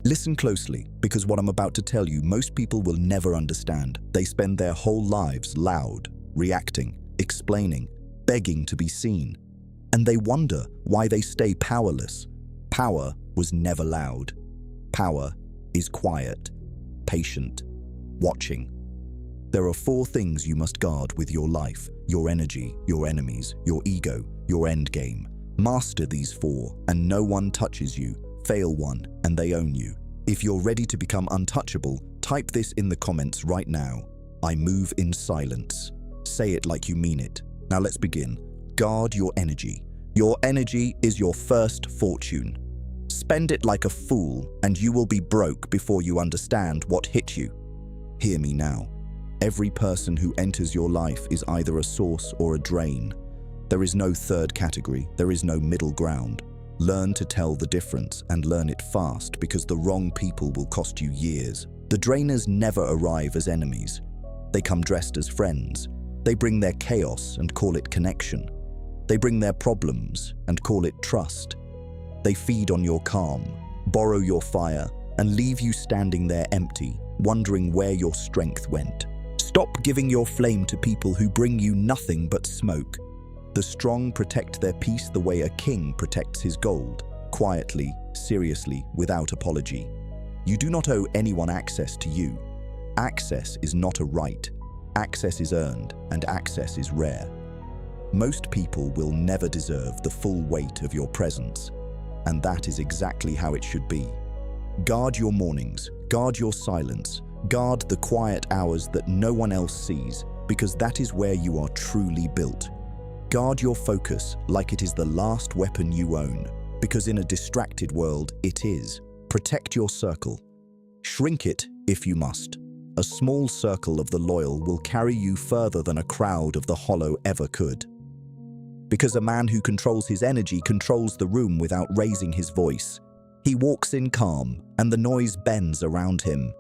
Listen closely, because what I'm about to tell you, most people will never understand. They spend their whole lives loud, reacting, explaining, begging to be seen. And they wonder why they stay powerless. Power was never loud. Power is quiet, patient, watching. There are 4 things you must guard with your life: your energy, your enemies, your ego, your endgame. Master these 4, and no one touches you. Fail one, and they own you. If you're ready to become untouchable, type this in the comments right now. I move in silence. Say it like you mean it. Now let's begin. Guard your energy. Your energy is your first fortune. Spend it like a fool, and you will be broke before you understand what hit you. Hear me now. Every person who enters your life is either a source or a drain. There is no third category. There is no middle ground. Learn to tell the difference, and learn it fast, because the wrong people will cost you years. The drainers never arrive as enemies. They come dressed as friends. They bring their chaos and call it connection. They bring their problems and call it trust. They feed on your calm, borrow your fire, and leave you standing there empty, wondering where your strength went. Stop giving your flame to people who bring you nothing but smoke. The strong protect their peace the way a king protects his gold, quietly, seriously, without apology. You do not owe anyone access to you. Access is not a right. Access is earned, and access is rare. Most people will never deserve the full weight of your presence, and that is exactly how it should be. Guard your mornings, guard your silence, guard the quiet hours that no one else sees, because that is where you are truly built. Guard your focus like it is the last weapon you own, because in a distracted world, it is. Protect your circle. Shrink it if you must. A small circle of the loyal will carry you further than a crowd of the hollow ever could. Because a man who controls his energy controls the room without raising his voice. He walks in calm, and the noise bends around him.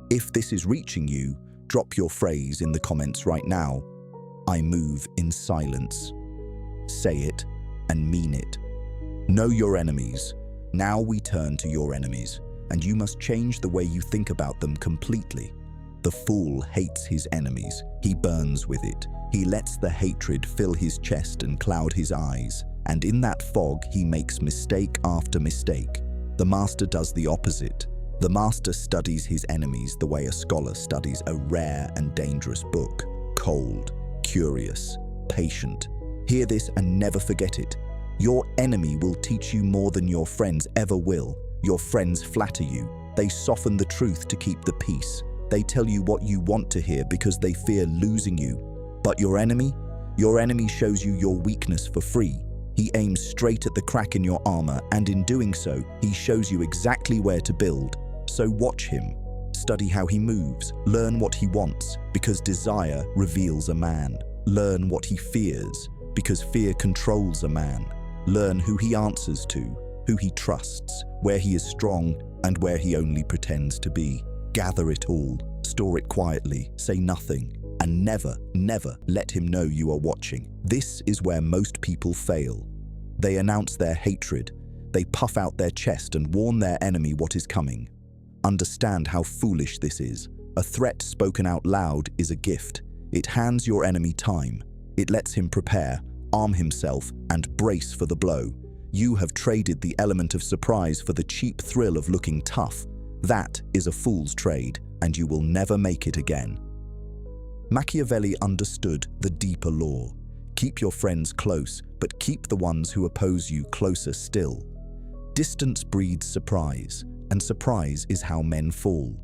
If this is reaching you, drop your phrase in the comments right now. I move in silence. Say it and mean it. Know your enemies. Now we turn to your enemies, and you must change the way you think about them completely. The fool hates his enemies. He burns with it. He lets the hatred fill his chest and cloud his eyes, and in that fog he makes mistake after mistake. The master does the opposite. The master studies his enemies the way a scholar studies a rare and dangerous book. Cold, curious, patient. Hear this and never forget it. Your enemy will teach you more than your friends ever will. Your friends flatter you. They soften the truth to keep the peace. They tell you what you want to hear because they fear losing you. But your enemy shows you your weakness for free. He aims straight at the crack in your armor, and in doing so, he shows you exactly where to build. So watch him. Study how he moves. Learn what he wants, because desire reveals a man. Learn what he fears, because fear controls a man. Learn who he answers to, who he trusts, where he is strong, and where he only pretends to be. Gather it all, store it quietly, say nothing, and never, never let him know you are watching. This is where most people fail. They announce their hatred. They puff out their chest and warn their enemy what is coming. Understand how foolish this is. A threat spoken out loud is a gift. It hands your enemy time. It lets him prepare, arm himself, and brace for the blow. You have traded the element of surprise for the cheap thrill of looking tough. That is a fool's trade, and you will never make it again. Machiavelli understood the deeper law. Keep your friends close, but keep the ones who oppose you closer still. Distance breeds surprise, and surprise is how men fall.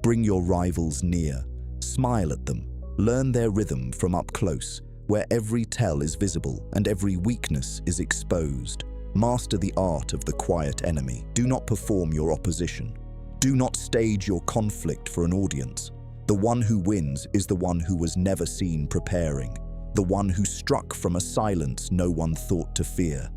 Bring your rivals near. Smile at them. Learn their rhythm from up close, where every tell is visible and every weakness is exposed. Master the art of the quiet enemy. Do not perform your opposition. Do not stage your conflict for an audience. The one who wins is the one who was never seen preparing, the one who struck from a silence no one thought to fear.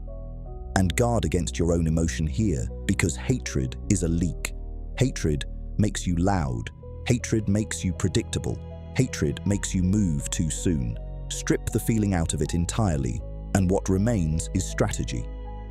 And guard against your own emotion here, because hatred is a leak. Hatred makes you loud. Hatred makes you predictable. Hatred makes you move too soon. Strip the feeling out of it entirely, and what remains is strategy.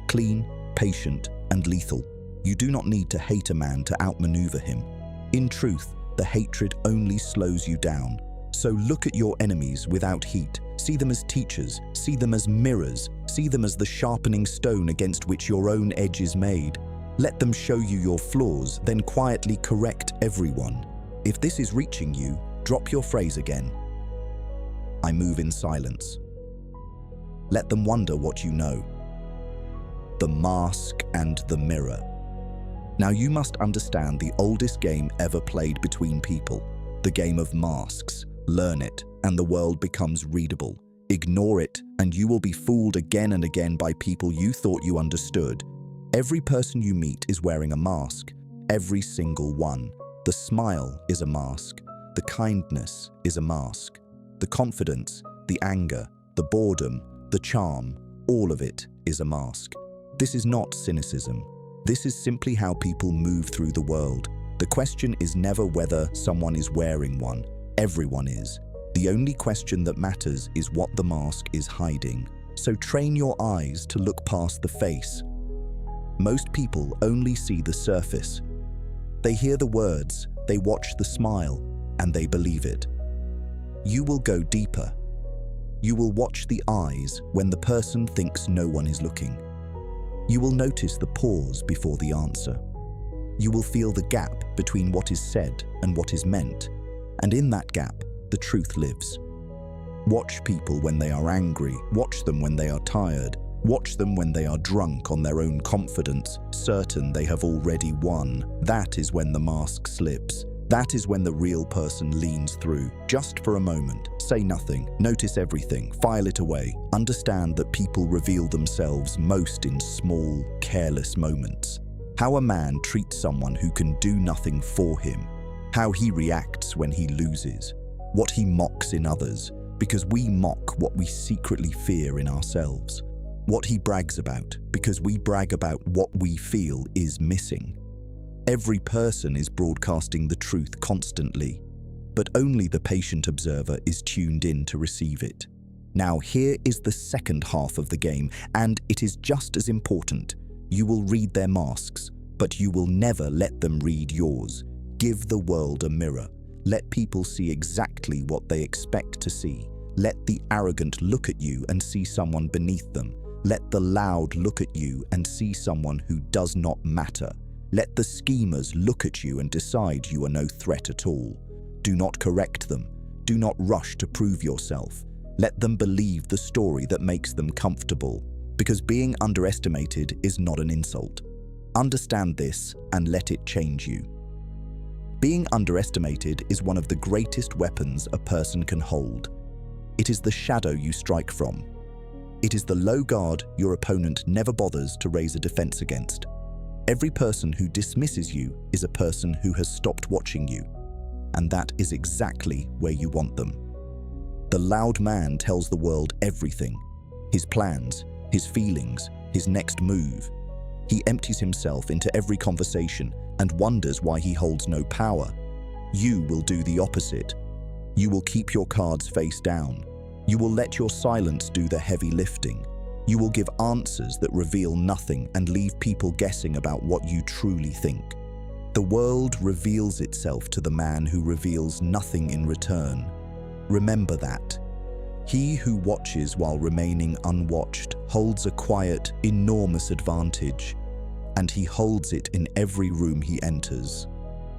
Clean, patient, and lethal. You do not need to hate a man to outmaneuver him. In truth, the hatred only slows you down. So look at your enemies without heat. See them as teachers, see them as mirrors, see them as the sharpening stone against which your own edge is made. Let them show you your flaws, then quietly correct everyone. If this is reaching you, drop your phrase again. I move in silence. Let them wonder what you know. The mask and the mirror. Now you must understand the oldest game ever played between people, the game of masks. Learn it, and the world becomes readable. Ignore it, and you will be fooled again and again by people you thought you understood. Every person you meet is wearing a mask. Every single one. The smile is a mask. The kindness is a mask. The confidence, the anger, the boredom, the charm, all of it is a mask. This is not cynicism. This is simply how people move through the world. The question is never whether someone is wearing one. Everyone is. The only question that matters is what the mask is hiding. So train your eyes to look past the face. Most people only see the surface. They hear the words, they watch the smile, and they believe it. You will go deeper. You will watch the eyes when the person thinks no one is looking. You will notice the pause before the answer. You will feel the gap between what is said and what is meant. And in that gap, the truth lives. Watch people when they are angry. Watch them when they are tired. Watch them when they are drunk on their own confidence, certain they have already won. That is when the mask slips. That is when the real person leans through. Just for a moment, say nothing, notice everything, file it away. Understand that people reveal themselves most in small, careless moments. How a man treats someone who can do nothing for him. How he reacts when he loses. What he mocks in others, because we mock what we secretly fear in ourselves. What he brags about, because we brag about what we feel is missing. Every person is broadcasting the truth constantly, but only the patient observer is tuned in to receive it. Now here is the second half of the game, and it is just as important. You will read their masks, but you will never let them read yours. Give the world a mirror. Let people see exactly what they expect to see. Let the arrogant look at you and see someone beneath them. Let the loud look at you and see someone who does not matter. Let the schemers look at you and decide you are no threat at all. Do not correct them. Do not rush to prove yourself. Let them believe the story that makes them comfortable, because being underestimated is not an insult. Understand this and let it change you. Being underestimated is one of the greatest weapons a person can hold. It is the shadow you strike from. It is the low guard your opponent never bothers to raise a defense against. Every person who dismisses you is a person who has stopped watching you, and that is exactly where you want them. The loud man tells the world everything, his plans, his feelings, his next move. He empties himself into every conversation and wonders why he holds no power. You will do the opposite. You will keep your cards face down. You will let your silence do the heavy lifting. You will give answers that reveal nothing and leave people guessing about what you truly think. The world reveals itself to the man who reveals nothing in return. Remember that. He who watches while remaining unwatched holds a quiet, enormous advantage, and he holds it in every room he enters.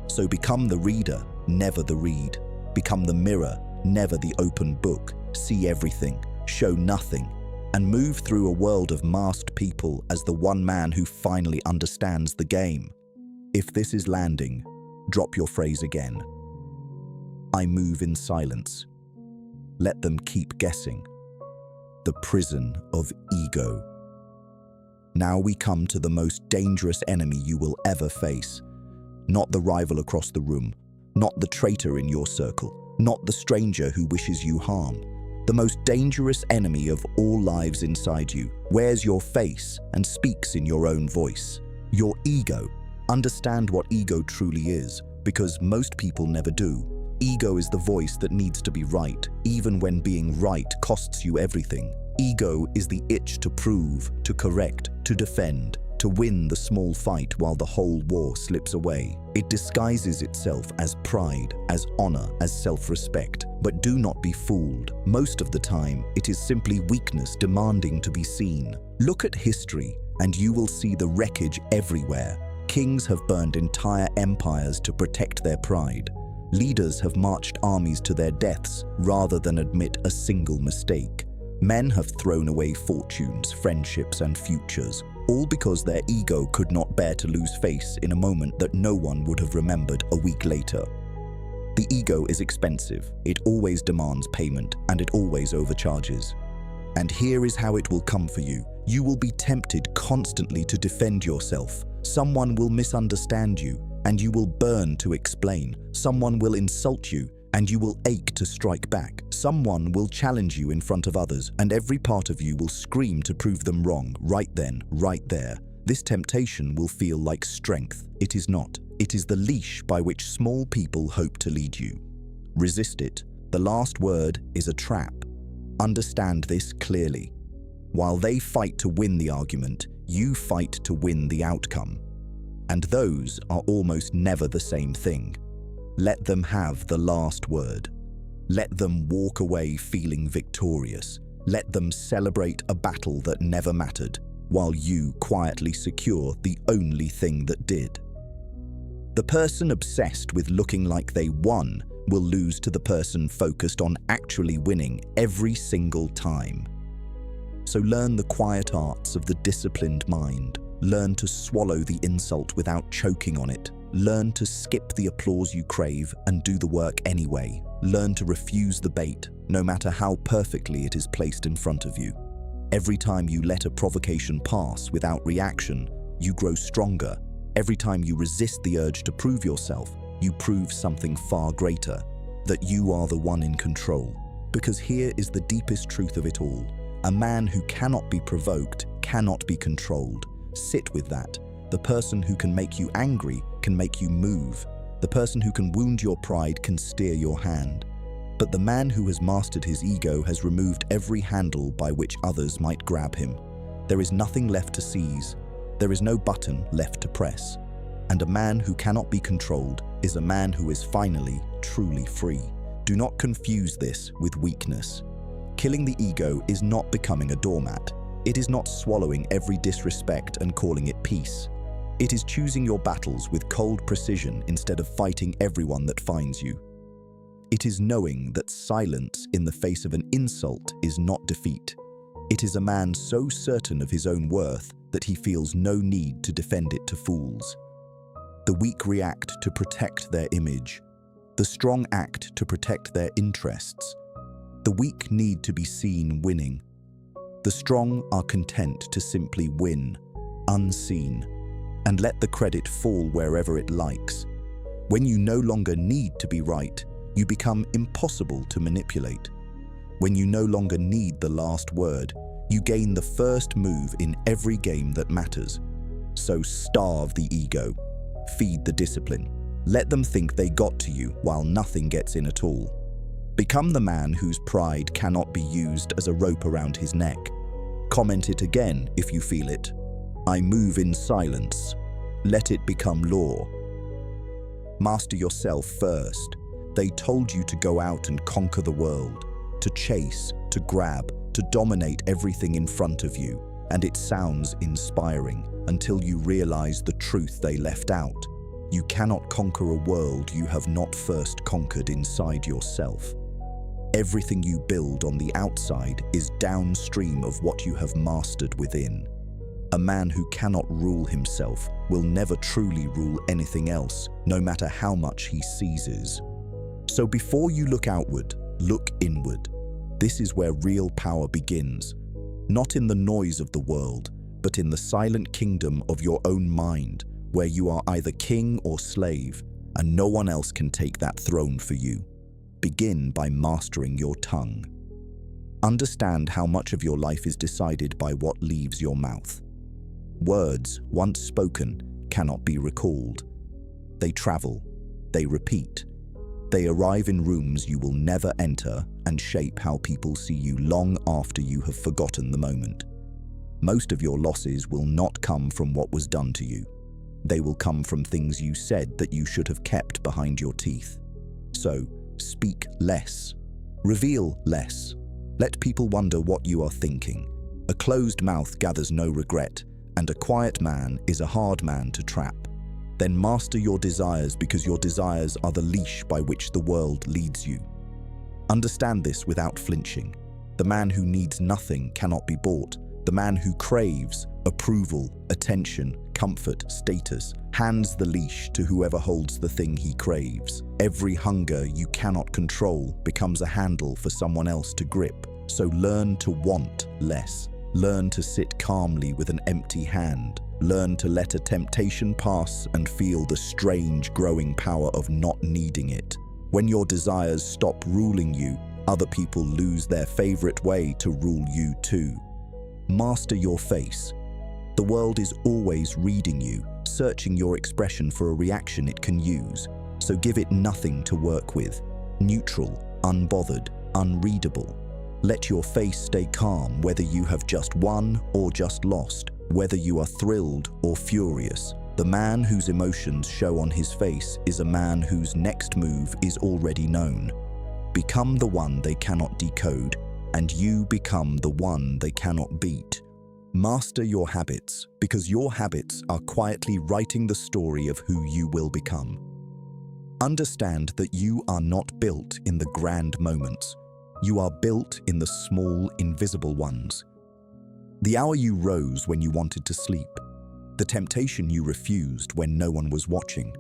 So become the reader, never the read. Become the mirror, never the open book. See everything, show nothing, and move through a world of masked people as the one man who finally understands the game. If this is landing, drop your phrase again. I move in silence. Let them keep guessing. The prison of ego. Now we come to the most dangerous enemy you will ever face. Not the rival across the room, not the traitor in your circle, not the stranger who wishes you harm. The most dangerous enemy of all lives inside you wears your face and speaks in your own voice. Your ego. Understand what ego truly is, because most people never do. Ego is the voice that needs to be right, even when being right costs you everything. Ego is the itch to prove, to correct, to defend, to win the small fight while the whole war slips away. It disguises itself as pride, as honor, as self-respect. But do not be fooled. Most of the time, it is simply weakness demanding to be seen. Look at history, and you will see the wreckage everywhere. Kings have burned entire empires to protect their pride. Leaders have marched armies to their deaths rather than admit a single mistake. Men have thrown away fortunes, friendships, and futures, all because their ego could not bear to lose face in a moment that no one would have remembered a week later. The ego is expensive, it always demands payment, and it always overcharges. And here is how it will come for you. You will be tempted constantly to defend yourself. Someone will misunderstand you, and you will burn to explain. Someone will insult you, and you will ache to strike back. Someone will challenge you in front of others, and every part of you will scream to prove them wrong, right then, right there. This temptation will feel like strength. It is not. It is the leash by which small people hope to lead you. Resist it. The last word is a trap. Understand this clearly. While they fight to win the argument, you fight to win the outcome. And those are almost never the same thing. Let them have the last word. Let them walk away feeling victorious. Let them celebrate a battle that never mattered, while you quietly secure the only thing that did. The person obsessed with looking like they won will lose to the person focused on actually winning every single time. So learn the quiet arts of the disciplined mind. Learn to swallow the insult without choking on it. Learn to skip the applause you crave and do the work anyway. Learn to refuse the bait, no matter how perfectly it is placed in front of you. Every time you let a provocation pass without reaction, you grow stronger. Every time you resist the urge to prove yourself, you prove something far greater, that you are the one in control. Because here is the deepest truth of it all. A man who cannot be provoked cannot be controlled. Sit with that. The person who can make you angry can make you move. The person who can wound your pride can steer your hand. But the man who has mastered his ego has removed every handle by which others might grab him. There is nothing left to seize. There is no button left to press. And a man who cannot be controlled is a man who is finally, truly free. Do not confuse this with weakness. Killing the ego is not becoming a doormat. It is not swallowing every disrespect and calling it peace. It is choosing your battles with cold precision instead of fighting everyone that finds you. It is knowing that silence in the face of an insult is not defeat. It is a man so certain of his own worth that he feels no need to defend it to fools. The weak react to protect their image. The strong act to protect their interests. The weak need to be seen winning. The strong are content to simply win, unseen, and let the credit fall wherever it likes. When you no longer need to be right, you become impossible to manipulate. When you no longer need the last word, you gain the first move in every game that matters. So starve the ego. Feed the discipline. Let them think they got to you while nothing gets in at all. Become the man whose pride cannot be used as a rope around his neck. Comment it again if you feel it. I move in silence. Let it become law. Master yourself first. They told you to go out and conquer the world, to chase, to grab, to dominate everything in front of you, and it sounds inspiring until you realize the truth they left out. You cannot conquer a world you have not first conquered inside yourself. Everything you build on the outside is downstream of what you have mastered within. A man who cannot rule himself will never truly rule anything else, no matter how much he seizes. So before you look outward, look inward. This is where real power begins, not in the noise of the world, but in the silent kingdom of your own mind, where you are either king or slave, and no one else can take that throne for you. Begin by mastering your tongue. Understand how much of your life is decided by what leaves your mouth. Words, once spoken, cannot be recalled. They travel, they repeat. They arrive in rooms you will never enter and shape how people see you long after you have forgotten the moment. Most of your losses will not come from what was done to you. They will come from things you said that you should have kept behind your teeth. So, speak less. Reveal less. Let people wonder what you are thinking. A closed mouth gathers no regret, and a quiet man is a hard man to trap. Then master your desires, because your desires are the leash by which the world leads you. Understand this without flinching. The man who needs nothing cannot be bought. The man who craves approval, attention, comfort, status, hands the leash to whoever holds the thing he craves. Every hunger you cannot control becomes a handle for someone else to grip. So learn to want less. Learn to sit calmly with an empty hand. Learn to let a temptation pass and feel the strange growing power of not needing it. When your desires stop ruling you, other people lose their favorite way to rule you too. Master your face. The world is always reading you, searching your expression for a reaction it can use. So give it nothing to work with. Neutral, unbothered, unreadable. Let your face stay calm, whether you have just won or just lost, whether you are thrilled or furious. The man whose emotions show on his face is a man whose next move is already known. Become the one they cannot decode, and you become the one they cannot beat. Master your habits, because your habits are quietly writing the story of who you will become. Understand that you are not built in the grand moments. You are built in the small, invisible ones. The hour you rose when you wanted to sleep. The temptation you refused when no one was watching.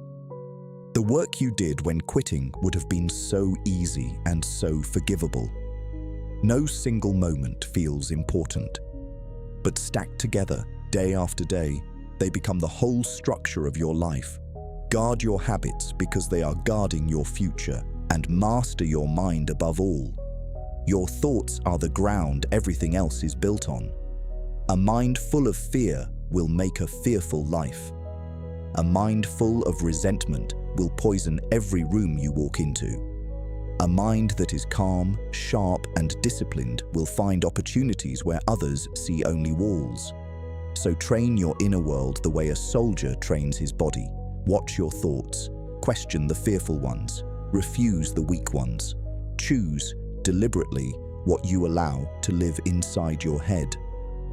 The work you did when quitting would have been so easy and so forgivable. No single moment feels important. But stacked together, day after day, they become the whole structure of your life. Guard your habits because they are guarding your future, and master your mind above all. Your thoughts are the ground everything else is built on. A mind full of fear will make a fearful life. A mind full of resentment will poison every room you walk into. A mind that is calm, sharp, and disciplined will find opportunities where others see only walls. So train your inner world the way a soldier trains his body. Watch your thoughts. Question the fearful ones. Refuse the weak ones. Choose deliberately what you allow to live inside your head.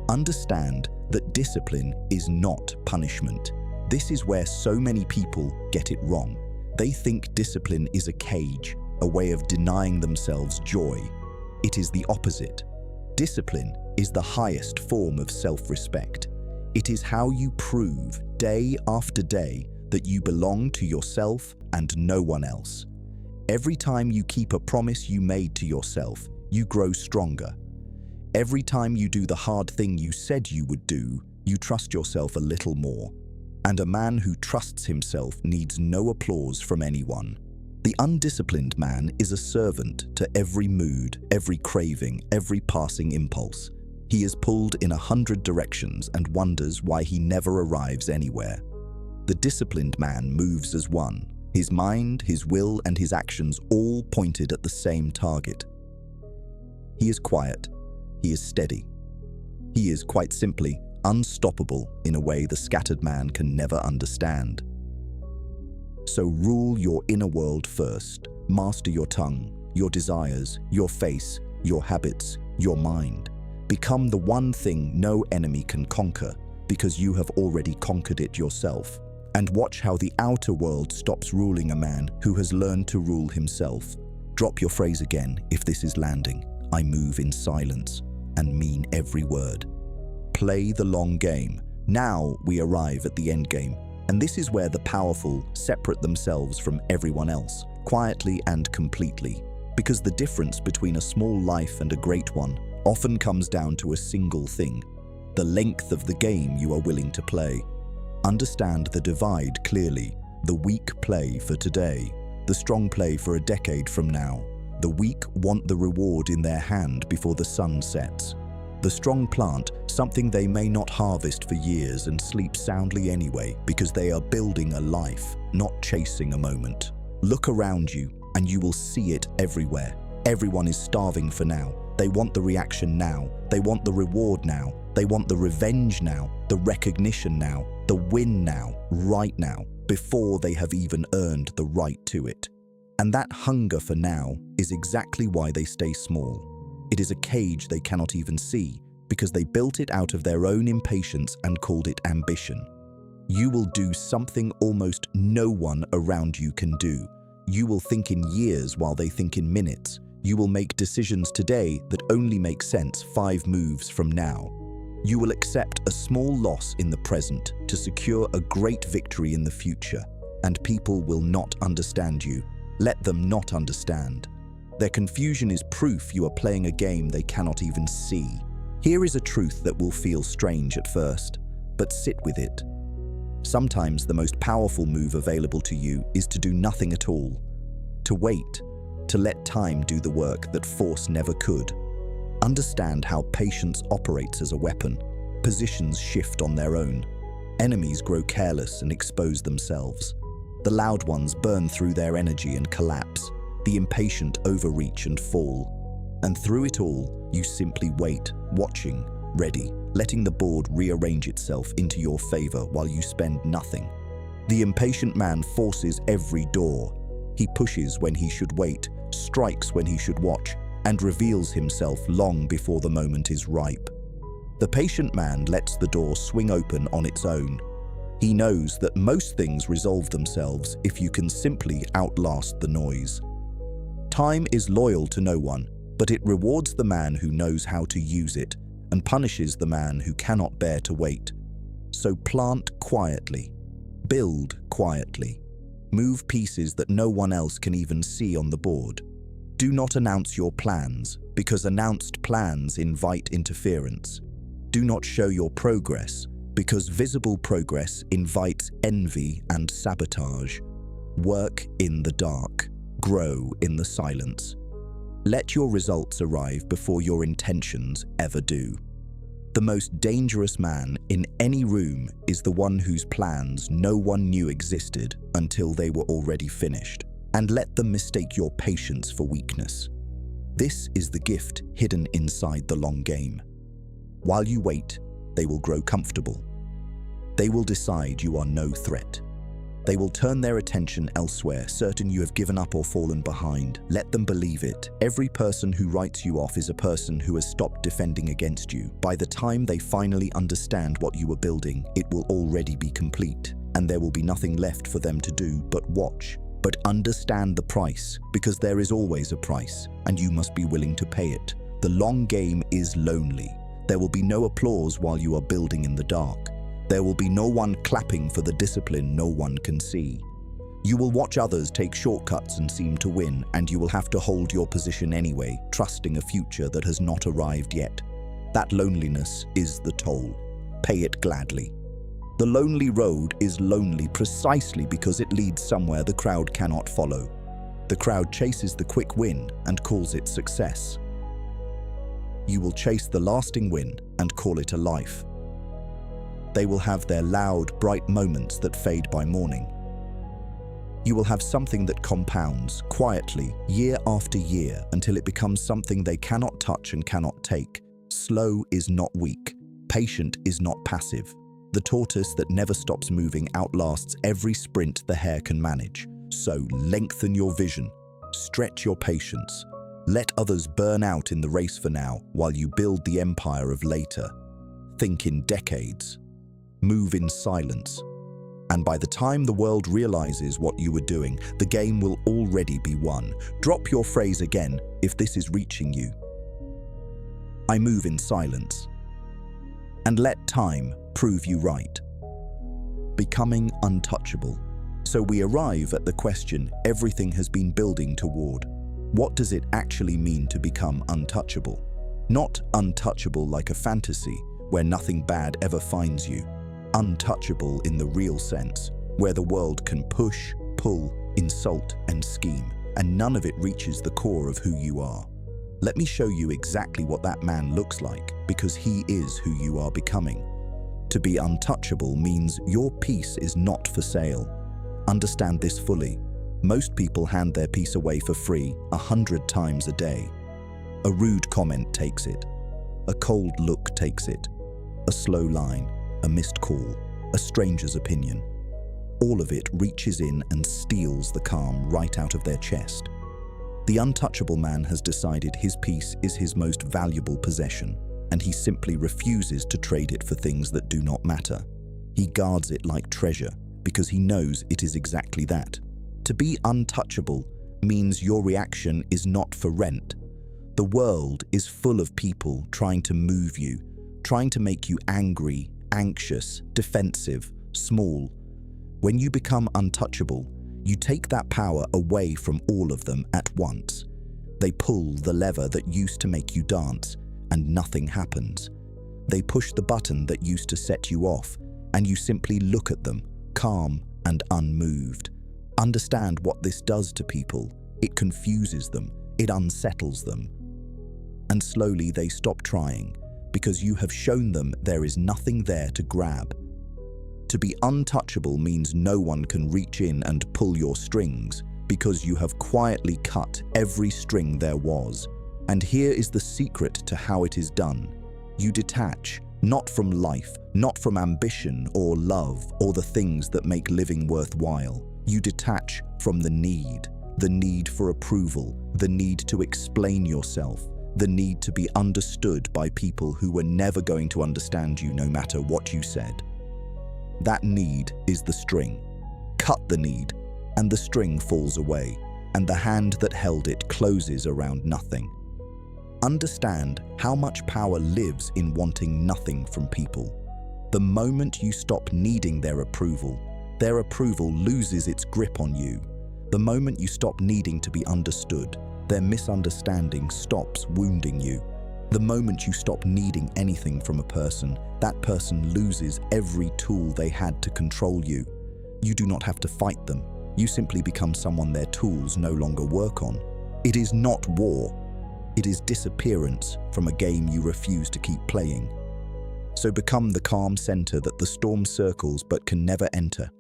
Understand that discipline is not punishment. This is where so many people get it wrong. They think discipline is a cage, a way of denying themselves joy. It is the opposite. Discipline is the highest form of self-respect. It is how you prove day after day that you belong to yourself and no one else. Every time you keep a promise you made to yourself, you grow stronger. Every time you do the hard thing you said you would do, you trust yourself a little more. And a man who trusts himself needs no applause from anyone. The undisciplined man is a servant to every mood, every craving, every passing impulse. He is pulled in 100 directions and wonders why he never arrives anywhere. The disciplined man moves as one, his mind, his will, and his actions all pointed at the same target. He is quiet. He is steady. He is, quite simply, unstoppable in a way the scattered man can never understand. So rule your inner world first. Master your tongue, your desires, your face, your habits, your mind. Become the one thing no enemy can conquer, because you have already conquered it yourself. And watch how the outer world stops ruling a man who has learned to rule himself. Drop your phrase again if this is landing. I move in silence and mean every word. Play the long game. Now we arrive at the endgame. And this is where the powerful separate themselves from everyone else, quietly and completely. Because the difference between a small life and a great one often comes down to a single thing: the length of the game you are willing to play. Understand the divide clearly. The weak play for today, the strong play for a decade from now. The weak want the reward in their hand before the sun sets. The strong plant something they may not harvest for years and sleep soundly anyway, because they are building a life, not chasing a moment. Look around you and you will see it everywhere. Everyone is starving for now. They want the reaction now. They want the reward now. They want the revenge now, the recognition now, the win now, right now, before they have even earned the right to it. And that hunger for now is exactly why they stay small. It is a cage they cannot even see, because they built it out of their own impatience and called it ambition. You will do something almost no one around you can do. You will think in years while they think in minutes. You will make decisions today that only make sense 5 moves from now. You will accept a small loss in the present to secure a great victory in the future, and people will not understand you. Let them not understand. Their confusion is proof you are playing a game they cannot even see. Here is a truth that will feel strange at first, but sit with it. Sometimes the most powerful move available to you is to do nothing at all, to wait, to let time do the work that force never could. Understand how patience operates as a weapon. Positions shift on their own. Enemies grow careless and expose themselves. The loud ones burn through their energy and collapse. The impatient overreach and fall. And through it all, you simply wait, watching, ready, letting the board rearrange itself into your favor while you spend nothing. The impatient man forces every door. He pushes when he should wait, strikes when he should watch, and reveals himself long before the moment is ripe. The patient man lets the door swing open on its own. He knows that most things resolve themselves if you can simply outlast the noise. Time is loyal to no one, but it rewards the man who knows how to use it and punishes the man who cannot bear to wait. So plant quietly, build quietly, move pieces that no one else can even see on the board. Do not announce your plans, because announced plans invite interference. Do not show your progress, because visible progress invites envy and sabotage. Work in the dark, grow in the silence. Let your results arrive before your intentions ever do. The most dangerous man in any room is the one whose plans no one knew existed until they were already finished. And let them mistake your patience for weakness. This is the gift hidden inside the long game. While you wait, they will grow comfortable. They will decide you are no threat. They will turn their attention elsewhere, certain you have given up or fallen behind. Let them believe it. Every person who writes you off is a person who has stopped defending against you. By the time they finally understand what you were building, it will already be complete, and there will be nothing left for them to do but watch. But understand the price, because there is always a price, and you must be willing to pay it. The long game is lonely. There will be no applause while you are building in the dark. There will be no one clapping for the discipline no one can see. You will watch others take shortcuts and seem to win, and you will have to hold your position anyway, trusting a future that has not arrived yet. That loneliness is the toll. Pay it gladly. The lonely road is lonely precisely because it leads somewhere the crowd cannot follow. The crowd chases the quick win and calls it success. You will chase the lasting win and call it a life. They will have their loud, bright moments that fade by morning. You will have something that compounds quietly year after year until it becomes something they cannot touch and cannot take. Slow is not weak. Patient is not passive. The tortoise that never stops moving outlasts every sprint the hare can manage. So lengthen your vision, stretch your patience. Let others burn out in the race for now while you build the empire of later. Think in decades. Move in silence. And by the time the world realizes what you were doing, the game will already be won. Drop your phrase again if this is reaching you. I move in silence. And let time prove you right. Becoming untouchable. So we arrive at the question everything has been building toward. What does it actually mean to become untouchable? Not untouchable like a fantasy, where nothing bad ever finds you. Untouchable in the real sense, where the world can push, pull, insult, and scheme, and none of it reaches the core of who you are. Let me show you exactly what that man looks like, because he is who you are becoming. To be untouchable means your peace is not for sale. Understand this fully. Most people hand their peace away for free 100 times a day. A rude comment takes it. A cold look takes it. A slow line, a missed call, a stranger's opinion. All of it reaches in and steals the calm right out of their chest. The untouchable man has decided his peace is his most valuable possession, and he simply refuses to trade it for things that do not matter. He guards it like treasure because he knows it is exactly that. To be untouchable means your reaction is not for rent. The world is full of people trying to move you, trying to make you angry, anxious, defensive, small. When you become untouchable, you take that power away from all of them at once. They pull the lever that used to make you dance, and nothing happens. They push the button that used to set you off, and you simply look at them, calm and unmoved. Understand what this does to people. It confuses them, it unsettles them. And slowly they stop trying, because you have shown them there is nothing there to grab. To be untouchable means no one can reach in and pull your strings, because you have quietly cut every string there was. And here is the secret to how it is done. You detach, not from life, not from ambition or love or the things that make living worthwhile. You detach from the need for approval, the need to explain yourself, the need to be understood by people who were never going to understand you no matter what you said. That need is the string. Cut the need, and the string falls away, and the hand that held it closes around nothing. Understand how much power lives in wanting nothing from people. The moment you stop needing their approval loses its grip on you. The moment you stop needing to be understood, their misunderstanding stops wounding you. The moment you stop needing anything from a person, that person loses every tool they had to control you. You do not have to fight them. You simply become someone their tools no longer work on. It is not war. It is disappearance from a game you refuse to keep playing. So become the calm center that the storm circles but can never enter.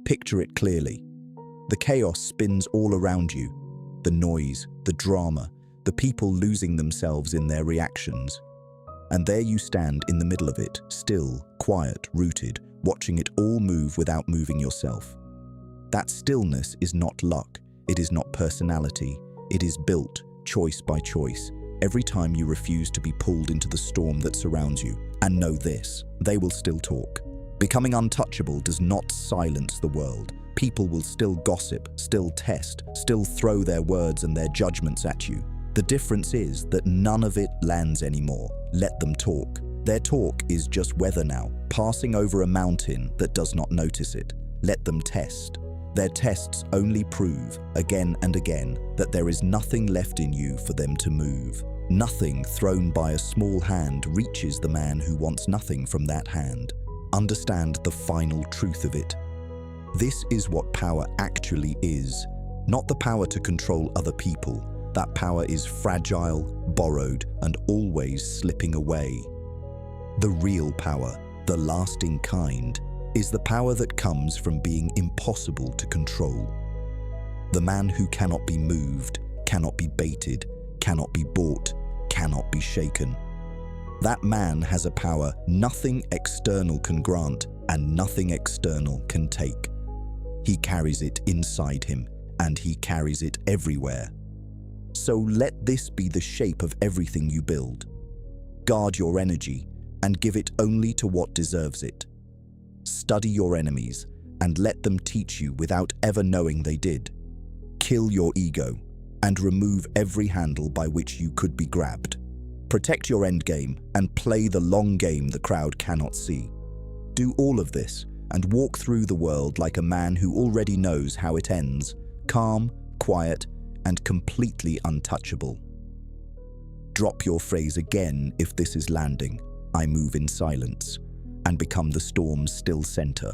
Picture it clearly. The chaos spins all around you. The noise, the drama, the people losing themselves in their reactions. And there you stand in the middle of it, still, quiet, rooted, watching it all move without moving yourself. That stillness is not luck, it is not personality, it is built, choice by choice, every time you refuse to be pulled into the storm that surrounds you. And know this, they will still talk. Becoming untouchable does not silence the world. People will still gossip, still test, still throw their words and their judgments at you. The difference is that none of it lands anymore. Let them talk. Their talk is just weather now, passing over a mountain that does not notice it. Let them test. Their tests only prove, again and again, that there is nothing left in you for them to move. Nothing thrown by a small hand reaches the man who wants nothing from that hand. Understand the final truth of it. This is what power actually is, not the power to control other people. That power is fragile, borrowed, and always slipping away. The real power, the lasting kind, is the power that comes from being impossible to control. The man who cannot be moved, cannot be baited, cannot be bought, cannot be shaken. That man has a power nothing external can grant and nothing external can take. He carries it inside him, and he carries it everywhere. So let this be the shape of everything you build. Guard your energy and give it only to what deserves it. Study your enemies and let them teach you without ever knowing they did. Kill your ego and remove every handle by which you could be grabbed. Protect your endgame and play the long game the crowd cannot see. Do all of this and walk through the world like a man who already knows how it ends, calm, quiet, and completely untouchable. Drop your phrase again if this is landing, I move in silence, and become the storm's still center.